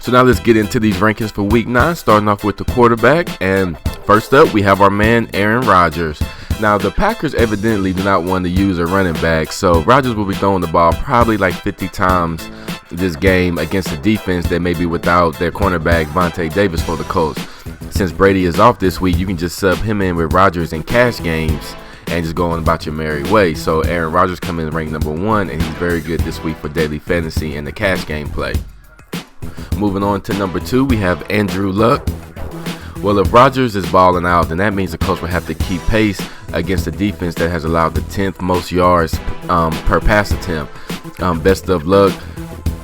So now let's get into these rankings for week 9, starting off with the quarterback. And first up, we have our man Aaron Rodgers. Now, the Packers evidently do not want to use a running back, so Rodgers will be throwing the ball probably like 50 times this game against a defense that may be without their cornerback Vontae Davis for the Colts. Since Brady is off this week, you can just sub him in with Rodgers in cash games and just go on about your merry way. So Aaron Rodgers coming in ranked number 1, and he's very good this week for daily fantasy and the cash game play. Moving on to number 2, we have Andrew Luck. Well, if Rodgers is balling out, then that means the Colts will have to keep pace against a defense that has allowed the 10th most yards per pass attempt. Best of Luck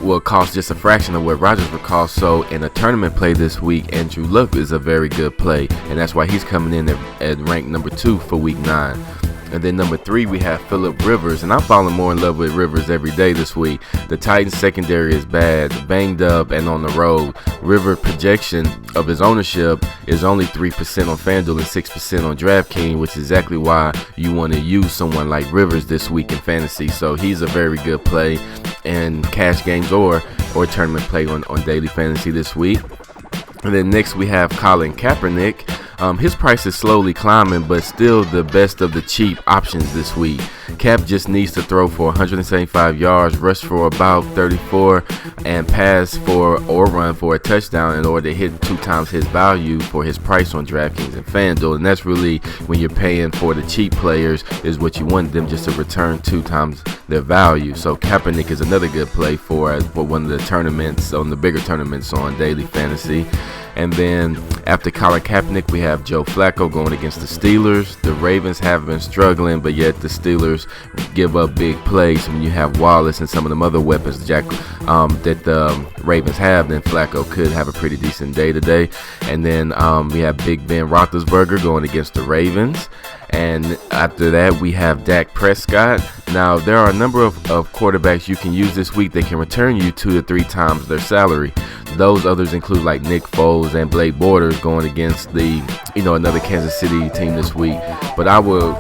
will cost just a fraction of what Rodgers would cost. So in a tournament play this week, Andrew Luck is a very good play, and that's why he's coming in at ranked number 2 for week 9. And then number 3, we have Phillip Rivers, and I'm falling more in love with Rivers every day this week. The Titans secondary is bad, banged up, and on the road. Rivers' projection of his ownership is only 3% on FanDuel and 6% on DraftKings, which is exactly why you want to use someone like Rivers this week in fantasy. So he's a very good play in cash games or tournament play on daily fantasy this week. And then next we have Colin Kaepernick. His price is slowly climbing, but still the best of the cheap options this week. Cap just needs to throw for 175 yards, rush for about 34, and pass for or run for a touchdown in order to hit 2 times his value for his price on DraftKings and FanDuel. And that's really when you're paying for the cheap players, is what you want them just to return 2 times their value. So Kaepernick is another good play for one of the tournaments, on the bigger tournaments on daily fantasy. And then after Colin Kaepernick, we have Joe Flacco going against the Steelers. The Ravens have been struggling, but yet the Steelers give up big plays. When you have Wallace and some of them other weapons that the Ravens have, then Flacco could have a pretty decent day today. And then we have Big Ben Roethlisberger going against the Ravens. And after that, we have Dak Prescott. Now, there are a number of quarterbacks you can use this week that can return you 2 to 3 times their salary. Those others include like Nick Foles and Blake Bortles going against another Kansas City team this week. But I will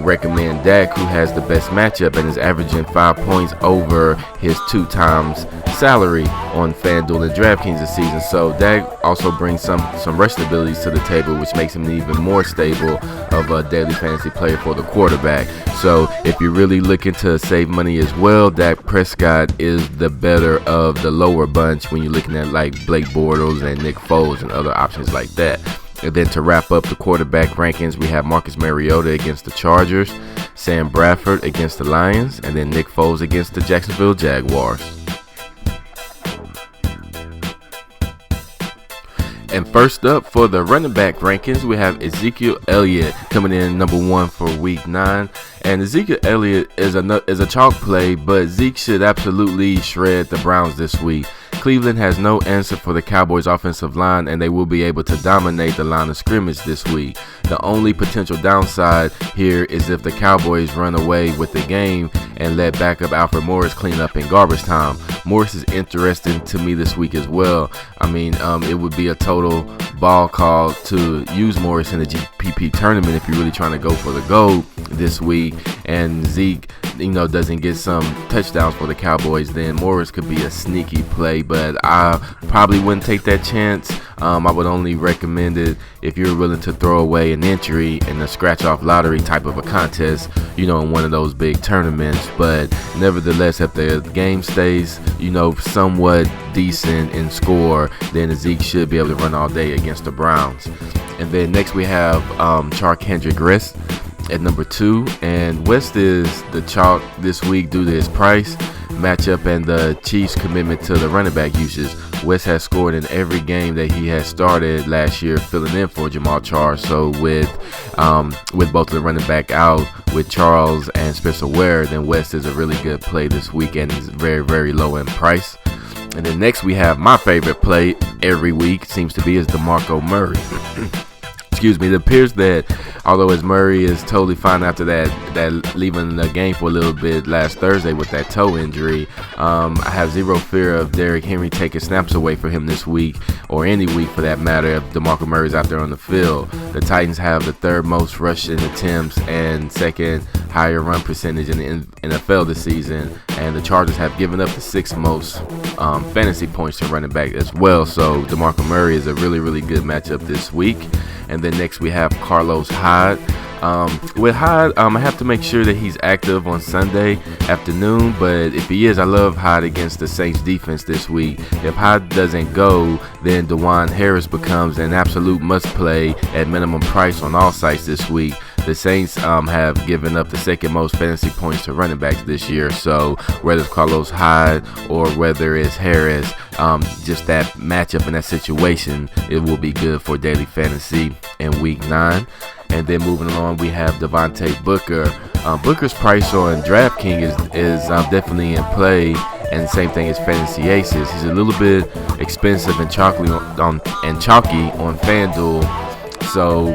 recommend Dak, who has the best matchup and is averaging 5 points over his 2 times salary on FanDuel and DraftKings this season. So Dak also brings some rush abilities to the table, which makes him even more stable of a daily fantasy player for the quarterback. So if you're really looking to save money as well, Dak Prescott is the better of the lower bunch when you're looking at like Blake Bortles and Nick Foles and other options like that. And then to wrap up the quarterback rankings, we have Marcus Mariota against the Chargers, Sam Bradford against the Lions, and then Nick Foles against the Jacksonville Jaguars. And first up for the running back rankings, we have Ezekiel Elliott coming in number 1 for week 9. And Ezekiel Elliott is a chalk play, but Zeke should absolutely shred the Browns this week. Cleveland has no answer for the Cowboys' offensive line, and they will be able to dominate the line of scrimmage this week. The only potential downside here is if the Cowboys run away with the game and let backup Alfred Morris clean up in garbage time. Morris is interesting to me this week as well. I mean, it would be a total ball call to use Morris in the GPP tournament if you're really trying to go for the gold this week, and Zeke doesn't get some touchdowns for the Cowboys, then Morris could be a sneaky play, but I probably wouldn't take that chance. I would only recommend it if you're willing to throw away an entry in a scratch-off lottery type of a contest, in one of those big tournaments. But nevertheless, if the game stays, somewhat decent in score, then Zeke should be able to run all day against the Browns. And then next we have Chark West at number 2, and West is the chalk this week due to his price, matchup, and the Chiefs' commitment to the running back usage. West has scored in every game that he has started last year, filling in for Jamal Charles. So with both of the running back out, with Charles and Spencer Ware, then West is a really good play this week, and is very, very low in price. And then next we have my favorite play every week, seems to be, is DeMarco Murray. Excuse me. It appears that although as Murray is totally fine after that leaving the game for a little bit last Thursday with that toe injury, I have zero fear of Derrick Henry taking snaps away from him this week, or any week for that matter, if DeMarco Murray's out there on the field. The Titans have the 3rd most rushing attempts and 2nd higher run percentage in the NFL this season, and the Chargers have given up the 6th most fantasy points to running back as well. So DeMarco Murray is a really, really good matchup this week. And then next we have Carlos Hyde. With Hyde, I have to make sure that he's active on Sunday afternoon, but if he is, I love Hyde against the Saints defense this week. If Hyde doesn't go, then DeJuan Harris becomes an absolute must-play at minimum price on all sites this week. The Saints have given up the 2nd most fantasy points to running backs this year, so whether it's Carlos Hyde or whether it's Harris, just that matchup and that situation, it will be good for daily fantasy in week 9. And then moving along, we have Devontae Booker. Booker's price on DraftKings is definitely in play, and same thing as Fantasy Aces. He's a little bit expensive and chalky on FanDuel. So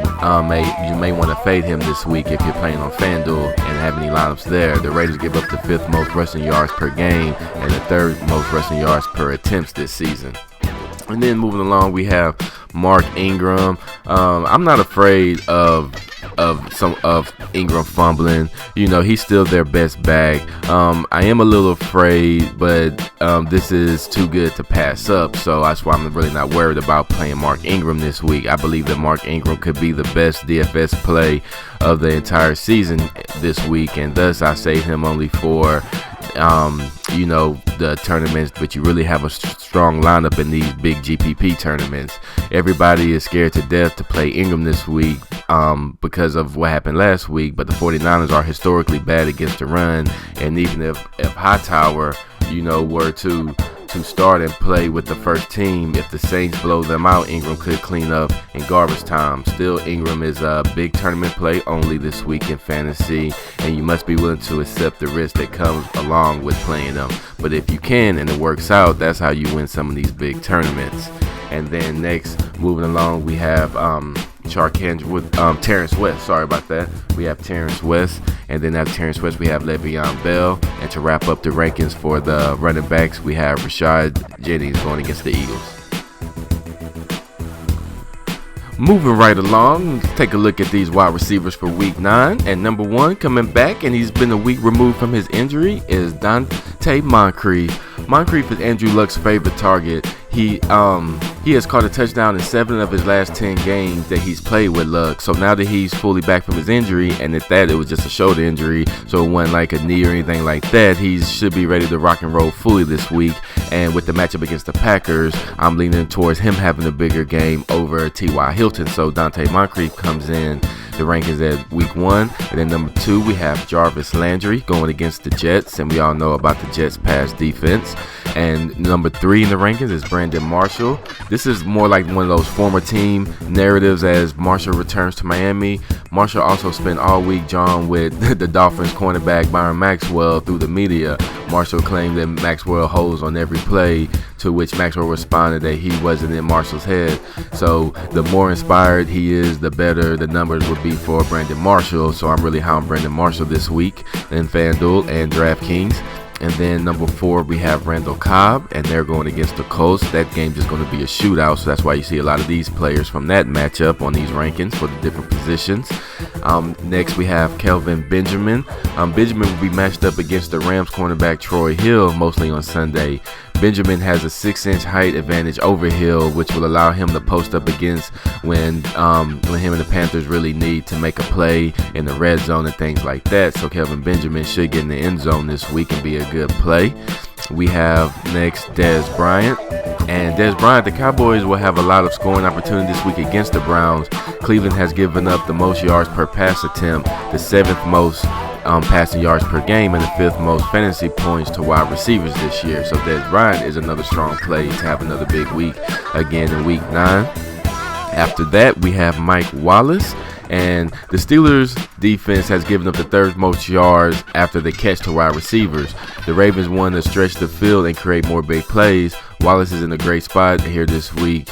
you may want to fade him this week if you're playing on FanDuel and have any lineups there. The Raiders give up the 5th most rushing yards per game and the 3rd most rushing yards per attempts this season. And then moving along, we have Mark Ingram. I'm not afraid of Ingram fumbling. You know, he's still their best back. I am a little afraid, but this is too good to pass up. So that's why I'm really not worried about playing Mark Ingram this week. I believe that Mark Ingram could be the best DFS play of the entire season this week, and thus I save him only for the tournaments, but you really have a strong lineup in these big GPP tournaments. Everybody is scared to death to play Ingram this week because of what happened last week, but the 49ers are historically bad against the run, and even if Hightower, were to start and play with the first team, if the Saints blow them out, Ingram could clean up in garbage time. Still, Ingram is a big tournament play only this week in fantasy, and you must be willing to accept the risk that comes along with playing them. But if you can and it works out, that's how you win some of these big tournaments. And then next, moving along, we have Terrence West. Sorry about that. We have Terrence West, and then after Terrence West, we have Le'Veon Bell. And to wrap up the rankings for the running backs, we have Rashad Jennings going against the Eagles. Moving right along, let's take a look at these wide receivers for week 9. And number 1 coming back, and he's been a week removed from his injury, is Donte Moncrief. Moncrief is Andrew Luck's favorite target. He has caught a touchdown in 7 of his last 10 games that he's played with Luck. So now that he's fully back from his injury, and at that it was just a shoulder injury, so it wasn't like a knee or anything like that, he should be ready to rock and roll fully this week. And with the matchup against the Packers, I'm leaning towards him having a bigger game over T.Y. Hilton. So Donte Moncrief comes in the rankings at week 1. And then number 2, we have Jarvis Landry going against the Jets, and we all know about the Jets' pass defense. And number 3 in the rankings is Brandon Marshall. This is more like one of those former team narratives as Marshall returns to Miami. Marshall also spent all week jawing with the Dolphins cornerback Byron Maxwell through the media. Marshall claimed that Maxwell holds on every play, to which Maxwell responded that he wasn't in Marshall's head. So the more inspired he is, the better the numbers would be for Brandon Marshall. So I'm really high on Brandon Marshall this week in FanDuel and DraftKings. And then number 4, we have Randall Cobb, and they're going against the Colts. That game's just going to be a shootout, so that's why you see a lot of these players from that matchup on these rankings for the different positions. Next, we have Kelvin Benjamin. Benjamin will be matched up against the Rams cornerback Troy Hill, mostly on Sunday. Benjamin has a 6-inch height advantage over Hill, which will allow him to post up against when him and the Panthers really need to make a play in the red zone and things like that. So Kelvin Benjamin should get in the end zone this week and be a good play. We have next Dez Bryant. And Dez Bryant, the Cowboys will have a lot of scoring opportunity this week against the Browns. Cleveland has given up the most yards per pass attempt, the 7th most passing yards per game, and the 5th most fantasy points to wide receivers this year. So Dez Bryant is another strong play to have another big week again in week 9. After that, we have Mike Wallace. And the Steelers' defense has given up the 3rd most yards after the catch to wide receivers. The Ravens want to stretch the field and create more big plays. Wallace is in a great spot here this week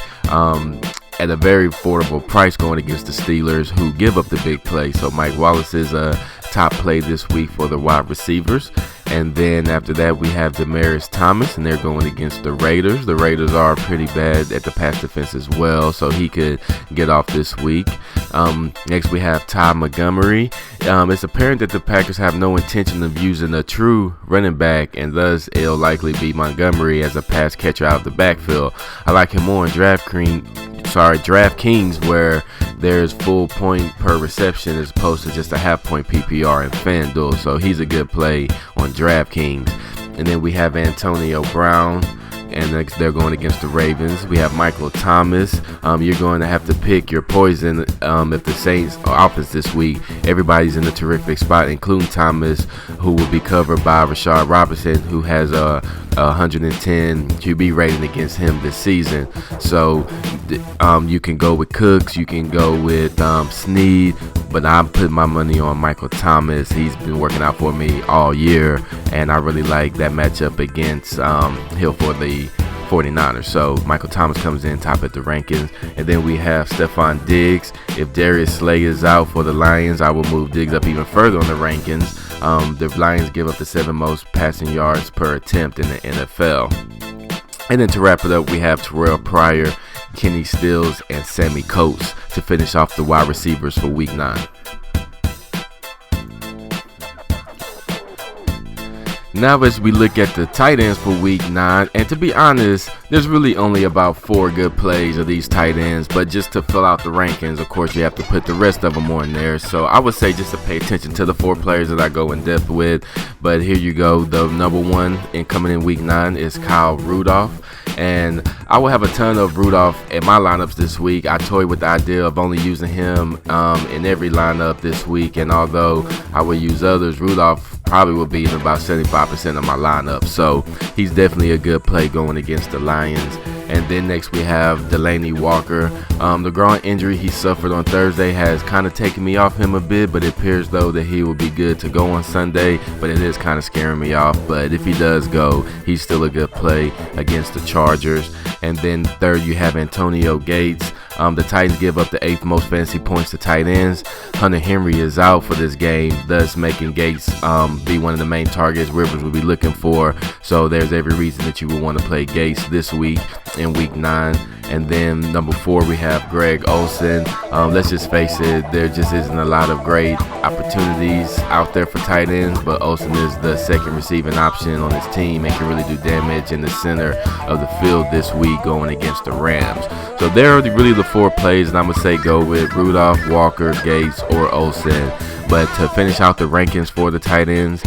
at a very affordable price going against the Steelers, who give up the big play. So Mike Wallace is a top play this week for the wide receivers. And then after that, we have Demaryius Thomas, and they're going against the Raiders. The Raiders are pretty bad at the pass defense as well, so he could get off this week. Next, we have Ty Montgomery. It's apparent that the Packers have no intention of using a true running back, and thus it'll likely be Montgomery as a pass catcher out of the backfield. I like him more in DraftKings, where there's full point per reception as opposed to just a half point PPR in FanDuel. So he's a good play on DraftKings. And then we have Antonio Brown, and they're going against the Ravens. We have Michael Thomas. You're going to have to pick your poison if the Saints are offense this week. Everybody's in a terrific spot, including Thomas, who will be covered by Rashard Robinson, who has a 110 QB rating against him this season. So you can go with Cooks, you can go with Snead, but I'm putting my money on Michael Thomas. He's been working out for me all year, and I really like that matchup against Hill for the 49ers. So Michael Thomas comes in top at the rankings. And then we have Stephon Diggs. If Darius Slay is out for the Lions, I will move Diggs up even further on the rankings. The Lions give up the 7th most passing yards per attempt in the NFL. And then to wrap it up, we have Terrell Pryor, Kenny Stills, and Sammy Coates to finish off the wide receivers for Week 9. Now as we look at the tight ends for Week 9, and to be honest, there's really only about 4 good plays of these tight ends, but just to fill out the rankings, of course, you have to put the rest of them on there. So I would say just to pay attention to the 4 players that I go in depth with. But here you go. The number 1 coming in Week 9 is Kyle Rudolph. And I will have a ton of Rudolph in my lineups this week. I toyed with the idea of only using him in every lineup this week. And although I will use others, Rudolph probably will be in about 75% of my lineup. So he's definitely a good play going against the Lions. And then next we have Delaney Walker. The groin injury he suffered on Thursday has kind of taken me off him a bit, but it appears though that he will be good to go on Sunday, but it is kind of scaring me off. But if he does go, he's still a good play against the Chargers. And then third, you have Antonio Gates. The Titans give up the 8th most fantasy points to tight ends. Hunter Henry is out for this game, thus making Gates be one of the main targets Rivers will be looking for. So there's every reason that you would want to play Gates this week in Week 9. And then number 4, we have Greg Olsen. Let's just face it, there just isn't a lot of great opportunities out there for tight ends, but Olsen is the second receiving option on his team and can really do damage in the center of the field this week going against the Rams. So there are really the 4 plays, and I'm going to say go with Rudolph, Walker, Gates, or Olsen. But to finish out the rankings for the tight ends,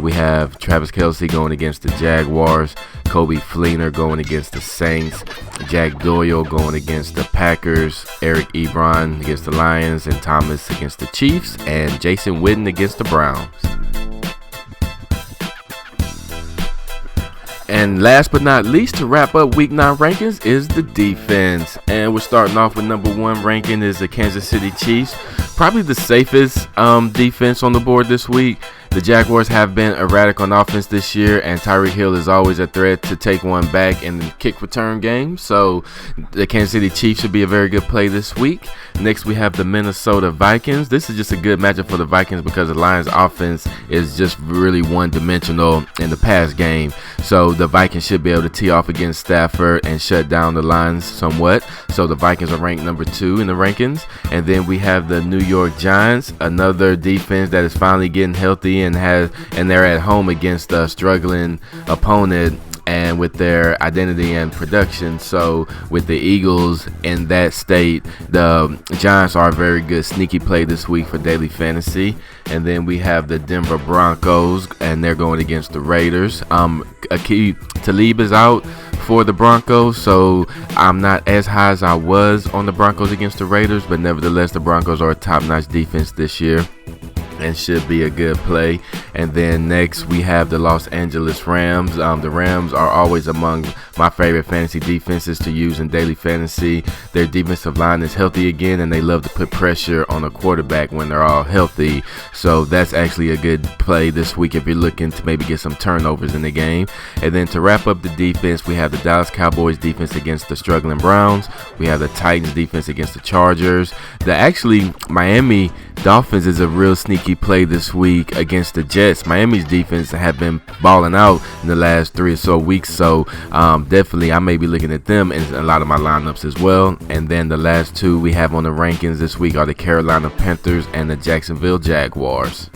we have Travis Kelce going against the Jaguars, Kobe Fleener going against the Saints, Jack Doyle going against the Packers, Eric Ebron against the Lions, and Thomas against the Chiefs, and Jason Witten against the Browns. And last but not least, to wrap up Week 9 rankings is the defense. And we're starting off with number 1 ranking is the Kansas City Chiefs. Probably the safest defense on the board this week. The Jaguars have been erratic on offense this year, and Tyreek Hill is always a threat to take one back in the kick return game. So the Kansas City Chiefs should be a very good play this week. Next, we have the Minnesota Vikings. This is just a good matchup for the Vikings because the Lions' offense is just really one-dimensional in the pass game. So the Vikings should be able to tee off against Stafford and shut down the Lions somewhat. So the Vikings are ranked number 2 in the rankings. And then we have the New York Giants, another defense that is finally getting healthy and they're at home against a struggling opponent and with their identity and production. So with the Eagles in that state, the Giants are a very good sneaky play this week for daily fantasy. And then we have the Denver Broncos, and they're going against the Raiders. Aqib Talib is out for the Broncos, so I'm not as high as I was on the Broncos against the Raiders, but nevertheless, the Broncos are a top-notch defense this year and should be a good play. And then next we have the Los Angeles Rams. The Rams are always among my favorite fantasy defenses to use in daily fantasy. Their defensive line is healthy again, and they love to put pressure on a quarterback when they're all healthy. So that's actually a good play this week if you're looking to maybe get some turnovers in the game. And then to wrap up the defense, we have the Dallas Cowboys defense against the struggling Browns. We have the Titans defense against the Chargers. Actually, Miami Dolphins is a real sneaky play this week against the Jets. Miami's defense have been balling out in the last 3 or so weeks, so definitely I may be looking at them in a lot of my lineups as well. And then the last two we have on the rankings this week are the Carolina Panthers and the Jacksonville Jaguars.